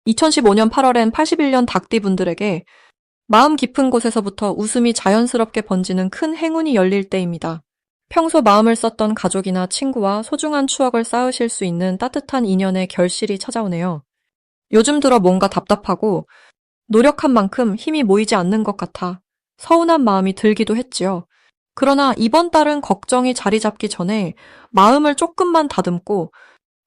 2015년 8월엔 81년 닭띠분들에게 마음 깊은 곳에서부터 웃음이 자연스럽게 번지는 큰 행운이 열릴 때입니다. 평소 마음을 썼던 가족이나 친구와 소중한 추억을 쌓으실 수 있는 따뜻한 인연의 결실이 찾아오네요. 요즘 들어 뭔가 답답하고 노력한 만큼 힘이 모이지 않는 것 같아 서운한 마음이 들기도 했지요. 그러나 이번 달은 걱정이 자리 잡기 전에 마음을 조금만 다듬고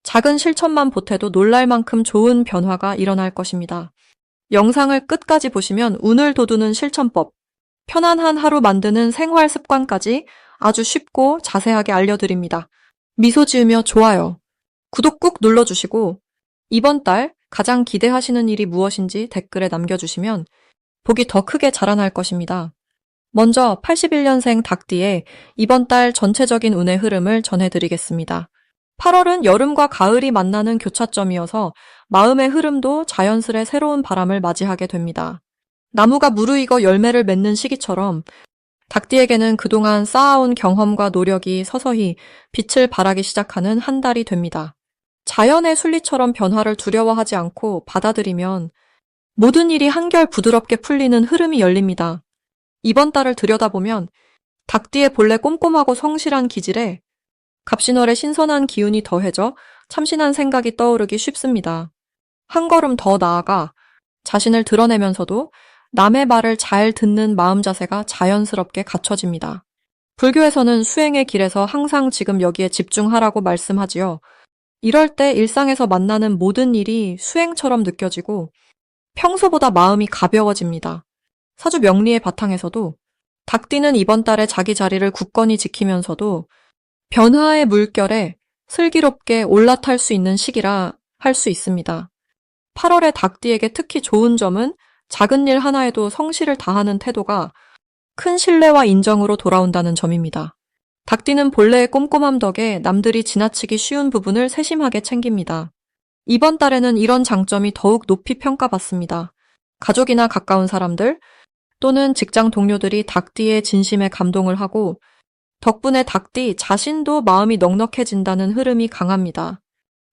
작은 실천만 보태도 놀랄 만큼 좋은 변화가 일어날 것입니다. 영상을 끝까지 보시면 운을 돋우는 실천법, 편안한 하루 만드는 생활 습관까지 아주 쉽고 자세하게 알려드립니다. 미소 지으며 좋아요, 구독 꾹 눌러주시고 이번 달 가장 기대하시는 일이 무엇인지 댓글에 남겨주시면 복이 더 크게 자라날 것입니다. 먼저 81년생 닭띠의 이번 달 전체적인 운의 흐름을 전해드리겠습니다. 8월은 여름과 가을이 만나는 교차점이어서 마음의 흐름도 자연스레 새로운 바람을 맞이하게 됩니다. 나무가 무르익어 열매를 맺는 시기처럼 닭띠에게는 그동안 쌓아온 경험과 노력이 서서히 빛을 발하기 시작하는 한 달이 됩니다. 자연의 순리처럼 변화를 두려워하지 않고 받아들이면 모든 일이 한결 부드럽게 풀리는 흐름이 열립니다. 이번 달을 들여다보면 닭띠의 본래 꼼꼼하고 성실한 기질에 갑신월의 신선한 기운이 더해져 참신한 생각이 떠오르기 쉽습니다. 한 걸음 더 나아가 자신을 드러내면서도 남의 말을 잘 듣는 마음 자세가 자연스럽게 갖춰집니다. 불교에서는 수행의 길에서 항상 지금 여기에 집중하라고 말씀하지요. 이럴 때 일상에서 만나는 모든 일이 수행처럼 느껴지고 평소보다 마음이 가벼워집니다. 사주 명리의 바탕에서도 닭띠는 이번 달에 자기 자리를 굳건히 지키면서도 변화의 물결에 슬기롭게 올라탈 수 있는 시기라 할 수 있습니다. 8월의 닭띠에게 특히 좋은 점은 작은 일 하나에도 성실을 다하는 태도가 큰 신뢰와 인정으로 돌아온다는 점입니다. 닭띠는 본래의 꼼꼼함 덕에 남들이 지나치기 쉬운 부분을 세심하게 챙깁니다. 이번 달에는 이런 장점이 더욱 높이 평가받습니다. 가족이나 가까운 사람들 또는 직장 동료들이 닭띠의 진심에 감동을 하고 덕분에 닭띠 자신도 마음이 넉넉해진다는 흐름이 강합니다.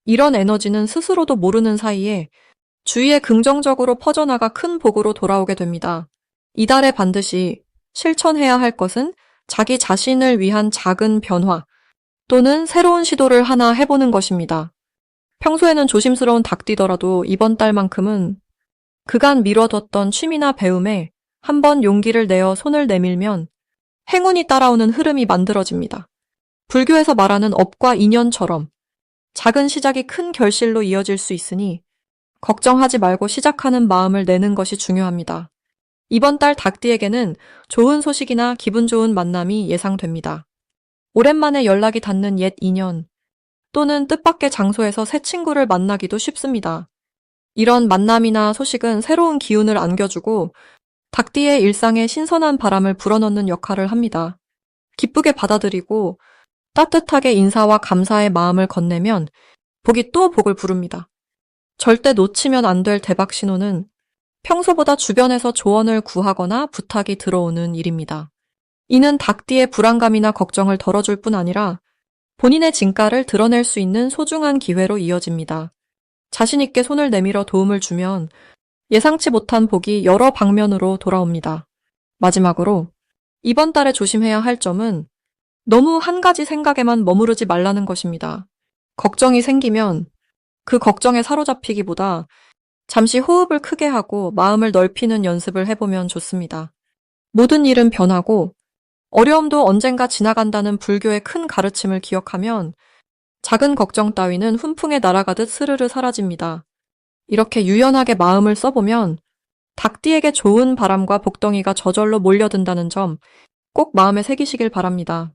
이런 에너지는 스스로도 모르는 사이에 주위에 긍정적으로 퍼져나가 큰 복으로 돌아오게 됩니다. 이달에 반드시 실천해야 할 것은 자기 자신을 위한 작은 변화 또는 새로운 시도를 하나 해보는 것입니다. 평소에는 조심스러운 닭띠더라도 이번 달만큼은 그간 미뤄뒀던 취미나 배움에 한번 용기를 내어 손을 내밀면 행운이 따라오는 흐름이 만들어집니다. 불교에서 말하는 업과 인연처럼 작은 시작이 큰 결실로 이어질 수 있으니 걱정하지 말고 시작하는 마음을 내는 것이 중요합니다. 이번 달 닭띠에게는 좋은 소식이나 기분 좋은 만남이 예상됩니다. 오랜만에 연락이 닿는 옛 인연 또는 뜻밖의 장소에서 새 친구를 만나기도 쉽습니다. 이런 만남이나 소식은 새로운 기운을 안겨주고 닭띠의 일상에 신선한 바람을 불어넣는 역할을 합니다. 기쁘게 받아들이고 따뜻하게 인사와 감사의 마음을 건네면 복이 또 복을 부릅니다. 절대 놓치면 안 될 대박 신호는 평소보다 주변에서 조언을 구하거나 부탁이 들어오는 일입니다. 이는 닭띠의 불안감이나 걱정을 덜어줄 뿐 아니라 본인의 진가를 드러낼 수 있는 소중한 기회로 이어집니다. 자신 있게 손을 내밀어 도움을 주면 예상치 못한 복이 여러 방면으로 돌아옵니다. 마지막으로 이번 달에 조심해야 할 점은 너무 한 가지 생각에만 머무르지 말라는 것입니다. 걱정이 생기면 그 걱정에 사로잡히기보다 잠시 호흡을 크게 하고 마음을 넓히는 연습을 해보면 좋습니다. 모든 일은 변하고 어려움도 언젠가 지나간다는 불교의 큰 가르침을 기억하면 작은 걱정 따위는 훈풍에 날아가듯 스르르 사라집니다. 이렇게 유연하게 마음을 써보면 닭띠에게 좋은 바람과 복덩이가 저절로 몰려든다는 점 꼭 마음에 새기시길 바랍니다.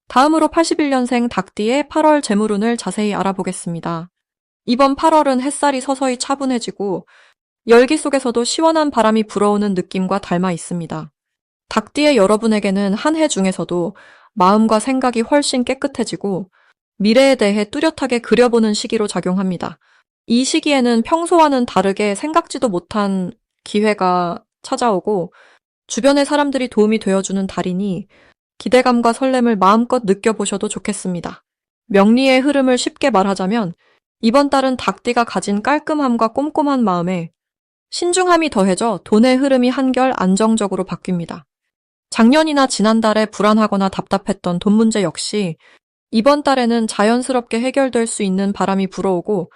다음으로 81년생 닭띠의 8월 재물운을 자세히 알아보겠습니다. 이번 8월은 햇살이 서서히 차분해지고 열기 속에서도 시원한 바람이 불어오는 느낌과 닮아 있습니다. 닭띠의 여러분에게는 한 해 중에서도 마음과 생각이 훨씬 깨끗해지고 미래에 대해 뚜렷하게 그려보는 시기로 작용합니다. 이 시기에는 평소와는 다르게 생각지도 못한 기회가 찾아오고 주변의 사람들이 도움이 되어주는 달이니 기대감과 설렘을 마음껏 느껴보셔도 좋겠습니다. 명리의 흐름을 쉽게 말하자면 이번 달은 닭띠가 가진 깔끔함과 꼼꼼한 마음에 신중함이 더해져 돈의 흐름이 한결 안정적으로 바뀝니다. 작년이나 지난달에 불안하거나 답답했던 돈 문제 역시 이번 달에는 자연스럽게 해결될 수 있는 바람이 불어오고,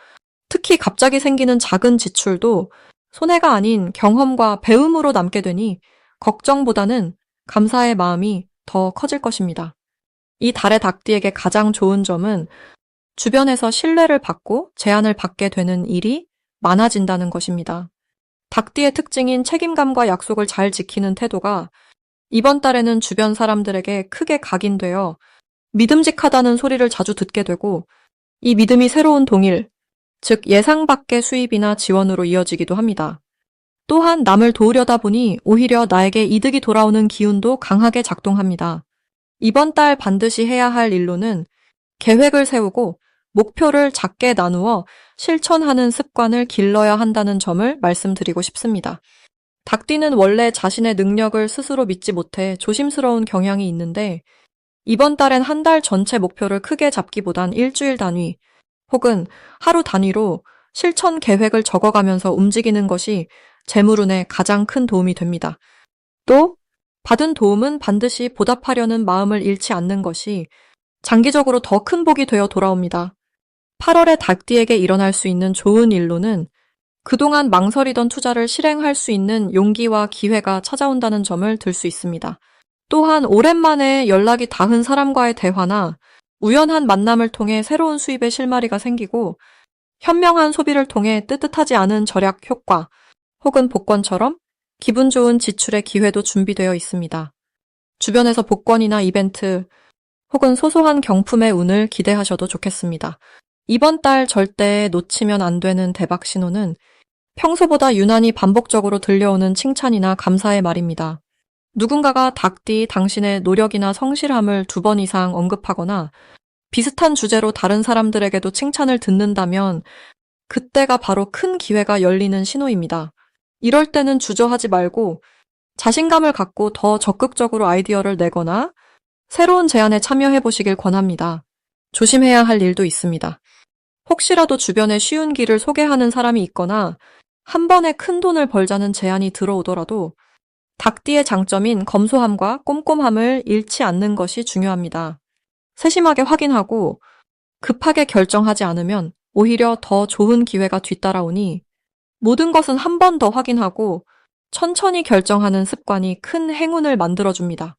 특히 갑자기 생기는 작은 지출도 손해가 아닌 경험과 배움으로 남게 되니 걱정보다는 감사의 마음이 더 커질 것입니다. 이 달의 닭띠에게 가장 좋은 점은 주변에서 신뢰를 받고 제안을 받게 되는 일이 많아진다는 것입니다. 닭띠의 특징인 책임감과 약속을 잘 지키는 태도가 이번 달에는 주변 사람들에게 크게 각인되어 믿음직하다는 소리를 자주 듣게 되고, 이 믿음이 새로운 동일, 즉 예상 밖의 수입이나 지원으로 이어지기도 합니다. 또한 남을 도우려다 보니 오히려 나에게 이득이 돌아오는 기운도 강하게 작동합니다. 이번 달 반드시 해야 할 일로는 계획을 세우고 목표를 작게 나누어 실천하는 습관을 길러야 한다는 점을 말씀드리고 싶습니다. 닭띠는 원래 자신의 능력을 스스로 믿지 못해 조심스러운 경향이 있는데, 이번 달엔 한 달 전체 목표를 크게 잡기보단 일주일 단위 혹은 하루 단위로 실천 계획을 적어가면서 움직이는 것이 재물운에 가장 큰 도움이 됩니다. 또 받은 도움은 반드시 보답하려는 마음을 잃지 않는 것이 장기적으로 더 큰 복이 되어 돌아옵니다. 8월에 닭띠에게 일어날 수 있는 좋은 일로는 그동안 망설이던 투자를 실행할 수 있는 용기와 기회가 찾아온다는 점을 들 수 있습니다. 또한 오랜만에 연락이 닿은 사람과의 대화나 우연한 만남을 통해 새로운 수입의 실마리가 생기고, 현명한 소비를 통해 뜻하지 않은 절약 효과 혹은 복권처럼 기분 좋은 지출의 기회도 준비되어 있습니다. 주변에서 복권이나 이벤트 혹은 소소한 경품의 운을 기대하셔도 좋겠습니다. 이번 달 절대 놓치면 안 되는 대박 신호는 평소보다 유난히 반복적으로 들려오는 칭찬이나 감사의 말입니다. 누군가가 닭띠 당신의 노력이나 성실함을 2번 이상 언급하거나 비슷한 주제로 다른 사람들에게도 칭찬을 듣는다면 그때가 바로 큰 기회가 열리는 신호입니다. 이럴 때는 주저하지 말고 자신감을 갖고 더 적극적으로 아이디어를 내거나 새로운 제안에 참여해 보시길 권합니다. 조심해야 할 일도 있습니다. 혹시라도 주변에 쉬운 길을 소개하는 사람이 있거나 한 번에 큰 돈을 벌자는 제안이 들어오더라도 닭띠의 장점인 검소함과 꼼꼼함을 잃지 않는 것이 중요합니다. 세심하게 확인하고 급하게 결정하지 않으면 오히려 더 좋은 기회가 뒤따라오니, 모든 것은 한 번 더 확인하고 천천히 결정하는 습관이 큰 행운을 만들어줍니다.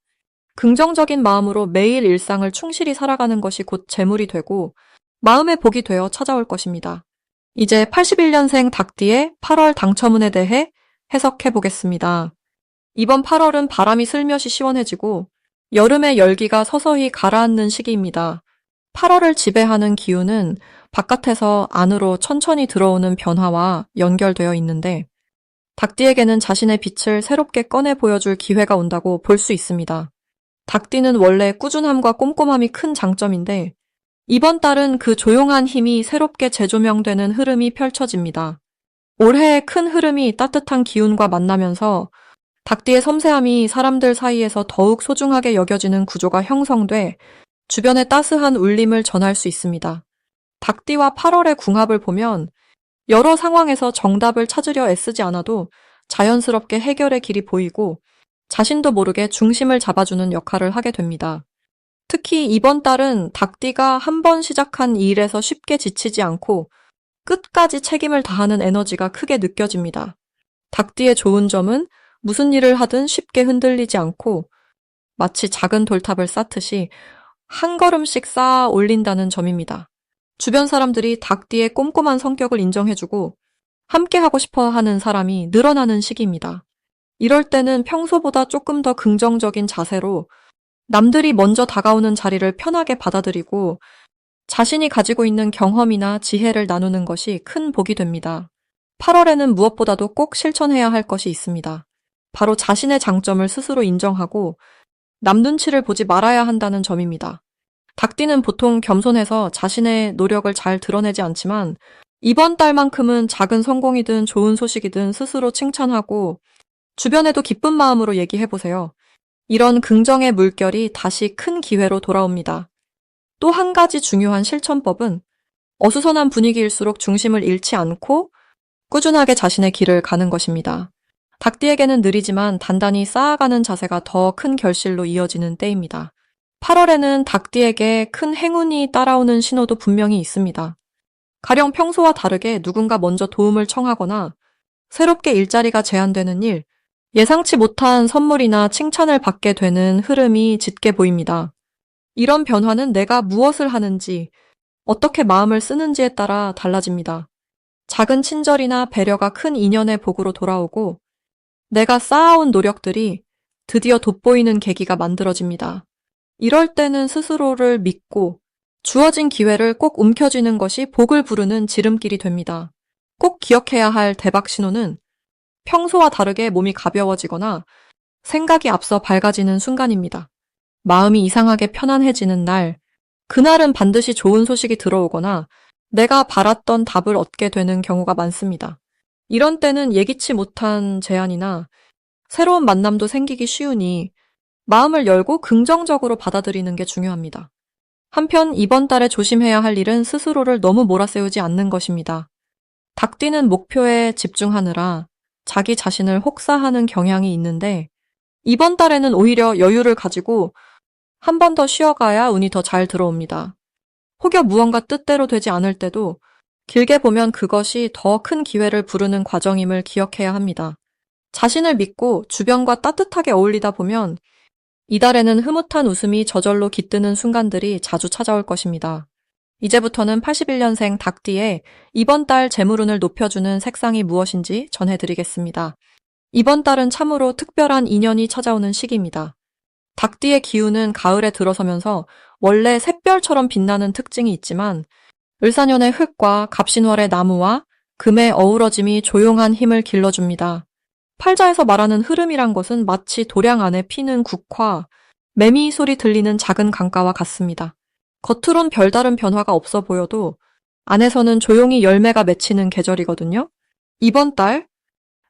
긍정적인 마음으로 매일 일상을 충실히 살아가는 것이 곧 재물이 되고 마음의 복이 되어 찾아올 것입니다. 이제 81년생 닭띠의 8월 당첨운에 대해 해석해 보겠습니다. 이번 8월은 바람이 슬며시 시원해지고 여름의 열기가 서서히 가라앉는 시기입니다. 8월을 지배하는 기운은 바깥에서 안으로 천천히 들어오는 변화와 연결되어 있는데, 닭띠에게는 자신의 빛을 새롭게 꺼내 보여줄 기회가 온다고 볼 수 있습니다. 닭띠는 원래 꾸준함과 꼼꼼함이 큰 장점인데, 이번 달은 그 조용한 힘이 새롭게 재조명되는 흐름이 펼쳐집니다. 올해의 큰 흐름이 따뜻한 기운과 만나면서 닭띠의 섬세함이 사람들 사이에서 더욱 소중하게 여겨지는 구조가 형성돼 주변에 따스한 울림을 전할 수 있습니다. 닭띠와 8월의 궁합을 보면 여러 상황에서 정답을 찾으려 애쓰지 않아도 자연스럽게 해결의 길이 보이고 자신도 모르게 중심을 잡아주는 역할을 하게 됩니다. 특히 이번 달은 닭띠가 한 번 시작한 일에서 쉽게 지치지 않고 끝까지 책임을 다하는 에너지가 크게 느껴집니다. 닭띠의 좋은 점은 무슨 일을 하든 쉽게 흔들리지 않고 마치 작은 돌탑을 쌓듯이 한 걸음씩 쌓아 올린다는 점입니다. 주변 사람들이 닭띠의 꼼꼼한 성격을 인정해주고 함께하고 싶어 하는 사람이 늘어나는 시기입니다. 이럴 때는 평소보다 조금 더 긍정적인 자세로 남들이 먼저 다가오는 자리를 편하게 받아들이고 자신이 가지고 있는 경험이나 지혜를 나누는 것이 큰 복이 됩니다. 8월에는 무엇보다도 꼭 실천해야 할 것이 있습니다. 바로 자신의 장점을 스스로 인정하고 남 눈치를 보지 말아야 한다는 점입니다. 닭띠는 보통 겸손해서 자신의 노력을 잘 드러내지 않지만 이번 달만큼은 작은 성공이든 좋은 소식이든 스스로 칭찬하고 주변에도 기쁜 마음으로 얘기해보세요. 이런 긍정의 물결이 다시 큰 기회로 돌아옵니다. 또 한 가지 중요한 실천법은 어수선한 분위기일수록 중심을 잃지 않고 꾸준하게 자신의 길을 가는 것입니다. 닭띠에게는 느리지만 단단히 쌓아가는 자세가 더 큰 결실로 이어지는 때입니다. 8월에는 닭띠에게 큰 행운이 따라오는 신호도 분명히 있습니다. 가령 평소와 다르게 누군가 먼저 도움을 청하거나 새롭게 일자리가 제안되는 일, 예상치 못한 선물이나 칭찬을 받게 되는 흐름이 짙게 보입니다. 이런 변화는 내가 무엇을 하는지, 어떻게 마음을 쓰는지에 따라 달라집니다. 작은 친절이나 배려가 큰 인연의 복으로 돌아오고 내가 쌓아온 노력들이 드디어 돋보이는 계기가 만들어집니다. 이럴 때는 스스로를 믿고 주어진 기회를 꼭 움켜쥐는 것이 복을 부르는 지름길이 됩니다. 꼭 기억해야 할 대박 신호는 평소와 다르게 몸이 가벼워지거나 생각이 앞서 밝아지는 순간입니다. 마음이 이상하게 편안해지는 날, 그날은 반드시 좋은 소식이 들어오거나 내가 바랐던 답을 얻게 되는 경우가 많습니다. 이런 때는 예기치 못한 제안이나 새로운 만남도 생기기 쉬우니 마음을 열고 긍정적으로 받아들이는 게 중요합니다. 한편 이번 달에 조심해야 할 일은 스스로를 너무 몰아세우지 않는 것입니다. 닭띠는 목표에 집중하느라 자기 자신을 혹사하는 경향이 있는데 이번 달에는 오히려 여유를 가지고 한 번 더 쉬어가야 운이 더 잘 들어옵니다. 혹여 무언가 뜻대로 되지 않을 때도 길게 보면 그것이 더 큰 기회를 부르는 과정임을 기억해야 합니다. 자신을 믿고 주변과 따뜻하게 어울리다 보면 이달에는 흐뭇한 웃음이 저절로 깃드는 순간들이 자주 찾아올 것입니다. 이제부터는 81년생 닭띠의 이번 달 재물운을 높여주는 색상이 무엇인지 전해드리겠습니다. 이번 달은 참으로 특별한 인연이 찾아오는 시기입니다. 닭띠의 기운은 가을에 들어서면서 원래 샛별처럼 빛나는 특징이 있지만 을사년의 흙과 갑신월의 나무와 금의 어우러짐이 조용한 힘을 길러줍니다. 팔자에서 말하는 흐름이란 것은 마치 도량 안에 피는 국화, 매미 소리 들리는 작은 강가와 같습니다. 겉으론 별다른 변화가 없어 보여도 안에서는 조용히 열매가 맺히는 계절이거든요. 이번 달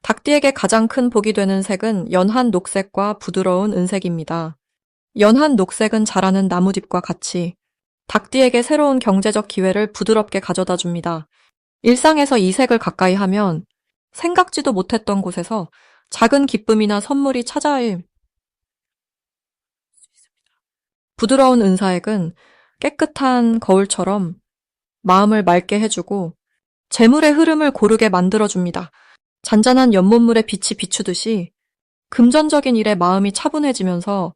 닭띠에게 가장 큰 복이 되는 색은 연한 녹색과 부드러운 은색입니다. 연한 녹색은 자라는 나뭇잎과 같이 닭띠에게 새로운 경제적 기회를 부드럽게 가져다 줍니다. 일상에서 이 색을 가까이 하면 생각지도 못했던 곳에서 작은 기쁨이나 선물이 찾아올 부드러운 은사액은 깨끗한 거울처럼 마음을 맑게 해주고 재물의 흐름을 고르게 만들어줍니다. 잔잔한 연못물에 빛이 비추듯이 금전적인 일에 마음이 차분해지면서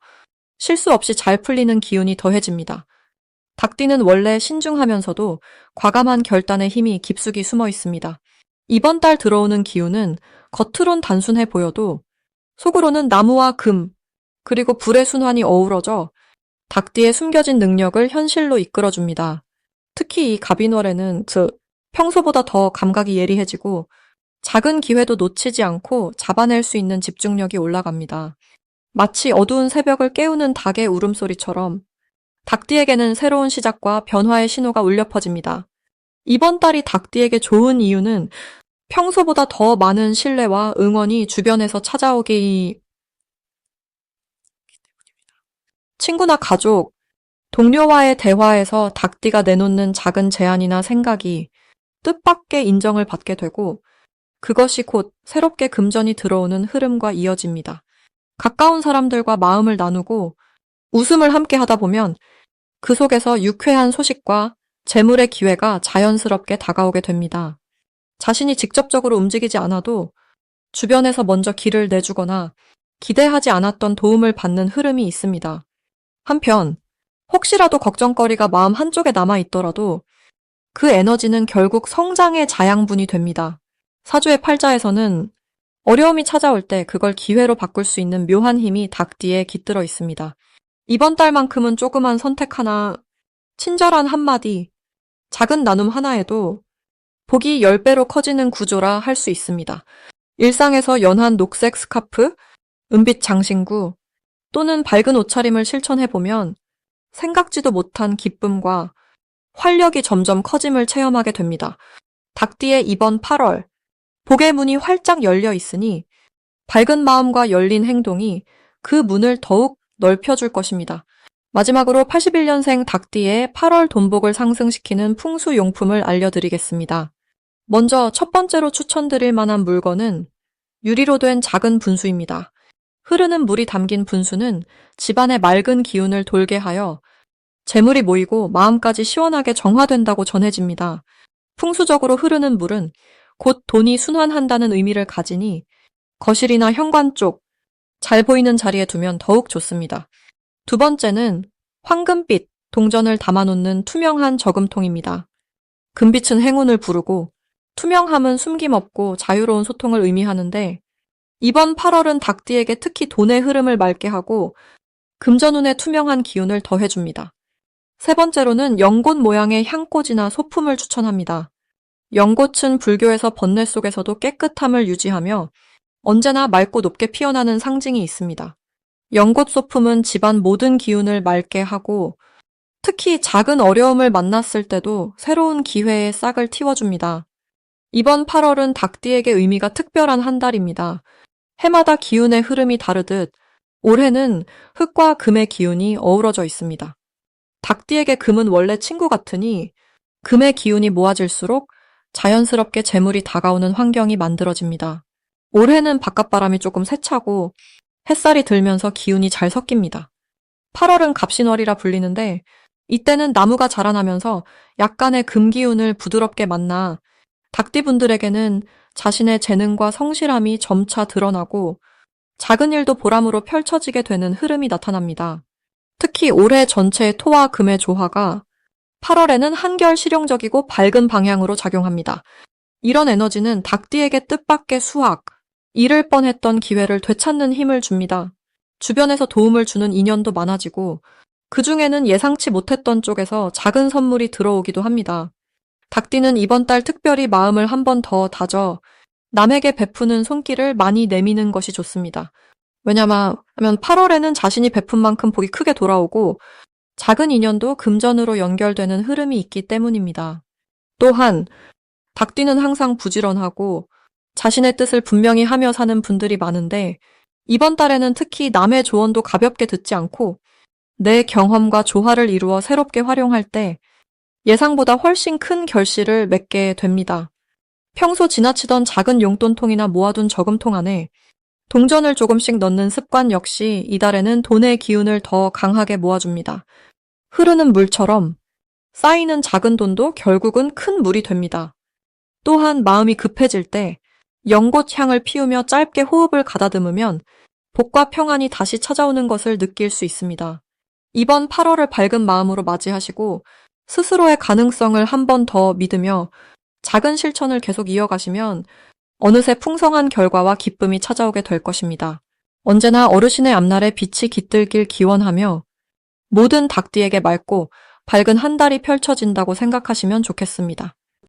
실수 없이 잘 풀리는 기운이 더해집니다. 닭띠는 원래 신중하면서도 과감한 결단의 힘이 깊숙이 숨어 있습니다. 이번 달 들어오는 기운은 겉으론 단순해 보여도 속으로는 나무와 금, 그리고 불의 순환이 어우러져 닭띠의 숨겨진 능력을 현실로 이끌어줍니다. 특히 이 갑인월에는 평소보다 더 감각이 예리해지고 작은 기회도 놓치지 않고 잡아낼 수 있는 집중력이 올라갑니다. 마치 어두운 새벽을 깨우는 닭의 울음소리처럼 닭띠에게는 새로운 시작과 변화의 신호가 울려 퍼집니다. 이번 달이 닭띠에게 좋은 이유는 평소보다 더 많은 신뢰와 응원이 주변에서 찾아오기 친구나 가족, 동료와의 대화에서 닭띠가 내놓는 작은 제안이나 생각이 뜻밖의 인정을 받게 되고 그것이 곧 새롭게 금전이 들어오는 흐름과 이어집니다. 가까운 사람들과 마음을 나누고 웃음을 함께 하다 보면 그 속에서 유쾌한 소식과 재물의 기회가 자연스럽게 다가오게 됩니다. 자신이 직접적으로 움직이지 않아도 주변에서 먼저 길을 내주거나 기대하지 않았던 도움을 받는 흐름이 있습니다. 한편 혹시라도 걱정거리가 마음 한쪽에 남아있더라도 그 에너지는 결국 성장의 자양분이 됩니다. 사주의 팔자에서는 어려움이 찾아올 때 그걸 기회로 바꿀 수 있는 묘한 힘이 닭띠에 깃들어 있습니다. 이번 달만큼은 조그만 선택 하나, 친절한 한마디, 작은 나눔 하나에도 복이 10배로 커지는 구조라 할 수 있습니다. 일상에서 연한 녹색 스카프, 은빛 장신구 또는 밝은 옷차림을 실천해보면 생각지도 못한 기쁨과 활력이 점점 커짐을 체험하게 됩니다. 닭띠의 이번 8월, 복의 문이 활짝 열려 있으니 밝은 마음과 열린 행동이 그 문을 더욱 넓혀줄 것입니다. 마지막으로 81년생 닭띠의 8월 돈복을 상승시키는 풍수용품을 알려드리겠습니다. 먼저 첫 번째로 추천드릴 만한 물건은 유리로 된 작은 분수입니다. 흐르는 물이 담긴 분수는 집안의 맑은 기운을 돌게 하여 재물이 모이고 마음까지 시원하게 정화된다고 전해집니다. 풍수적으로 흐르는 물은 곧 돈이 순환한다는 의미를 가지니 거실이나 현관 쪽 잘 보이는 자리에 두면 더욱 좋습니다. 두 번째는 황금빛 동전을 담아놓는 투명한 저금통입니다. 금빛은 행운을 부르고 투명함은 숨김없고 자유로운 소통을 의미하는데 이번 8월은 닭띠에게 특히 돈의 흐름을 맑게 하고 금전운의 투명한 기운을 더해줍니다. 세 번째로는 연꽃 모양의 향꽂이나 소품을 추천합니다. 연꽃은 불교에서 번뇌 속에서도 깨끗함을 유지하며 언제나 맑고 높게 피어나는 상징이 있습니다. 연꽃 소품은 집안 모든 기운을 맑게 하고 특히 작은 어려움을 만났을 때도 새로운 기회의 싹을 틔워줍니다. 이번 8월은 닭띠에게 의미가 특별한 한 달입니다. 해마다 기운의 흐름이 다르듯 올해는 흙과 금의 기운이 어우러져 있습니다. 닭띠에게 금은 원래 친구 같으니 금의 기운이 모아질수록 자연스럽게 재물이 다가오는 환경이 만들어집니다. 올해는 바깥바람이 조금 세차고 햇살이 들면서 기운이 잘 섞입니다. 8월은 갑신월이라 불리는데 이때는 나무가 자라나면서 약간의 금기운을 부드럽게 만나 닭띠분들에게는 자신의 재능과 성실함이 점차 드러나고 작은 일도 보람으로 펼쳐지게 되는 흐름이 나타납니다. 특히 올해 전체의 토와 금의 조화가 8월에는 한결 실용적이고 밝은 방향으로 작용합니다. 이런 에너지는 닭띠에게 뜻밖의 수확, 잃을 뻔했던 기회를 되찾는 힘을 줍니다. 주변에서 도움을 주는 인연도 많아지고 그중에는 예상치 못했던 쪽에서 작은 선물이 들어오기도 합니다. 닭띠는 이번 달 특별히 마음을 한 번 더 다져 남에게 베푸는 손길을 많이 내미는 것이 좋습니다. 왜냐하면 8월에는 자신이 베푼 만큼 복이 크게 돌아오고 작은 인연도 금전으로 연결되는 흐름이 있기 때문입니다. 또한 닭띠는 항상 부지런하고 자신의 뜻을 분명히 하며 사는 분들이 많은데 이번 달에는 특히 남의 조언도 가볍게 듣지 않고 내 경험과 조화를 이루어 새롭게 활용할 때 예상보다 훨씬 큰 결실을 맺게 됩니다. 평소 지나치던 작은 용돈통이나 모아둔 저금통 안에 동전을 조금씩 넣는 습관 역시 이달에는 돈의 기운을 더 강하게 모아줍니다. 흐르는 물처럼 쌓이는 작은 돈도 결국은 큰 물이 됩니다. 또한 마음이 급해질 때 연꽃 향을 피우며 짧게 호흡을 가다듬으면 복과 평안이 다시 찾아오는 것을 느낄 수 있습니다. 이번 8월을 밝은 마음으로 맞이하시고 스스로의 가능성을 한 번 더 믿으며 작은 실천을 계속 이어가시면 어느새 풍성한 결과와 기쁨이 찾아오게 될 것입니다. 언제나 어르신의 앞날에 빛이 깃들길 기원하며 모든 닭띠에게 맑고 밝은 한 달이 펼쳐진다고 생각하시면 좋겠습니다.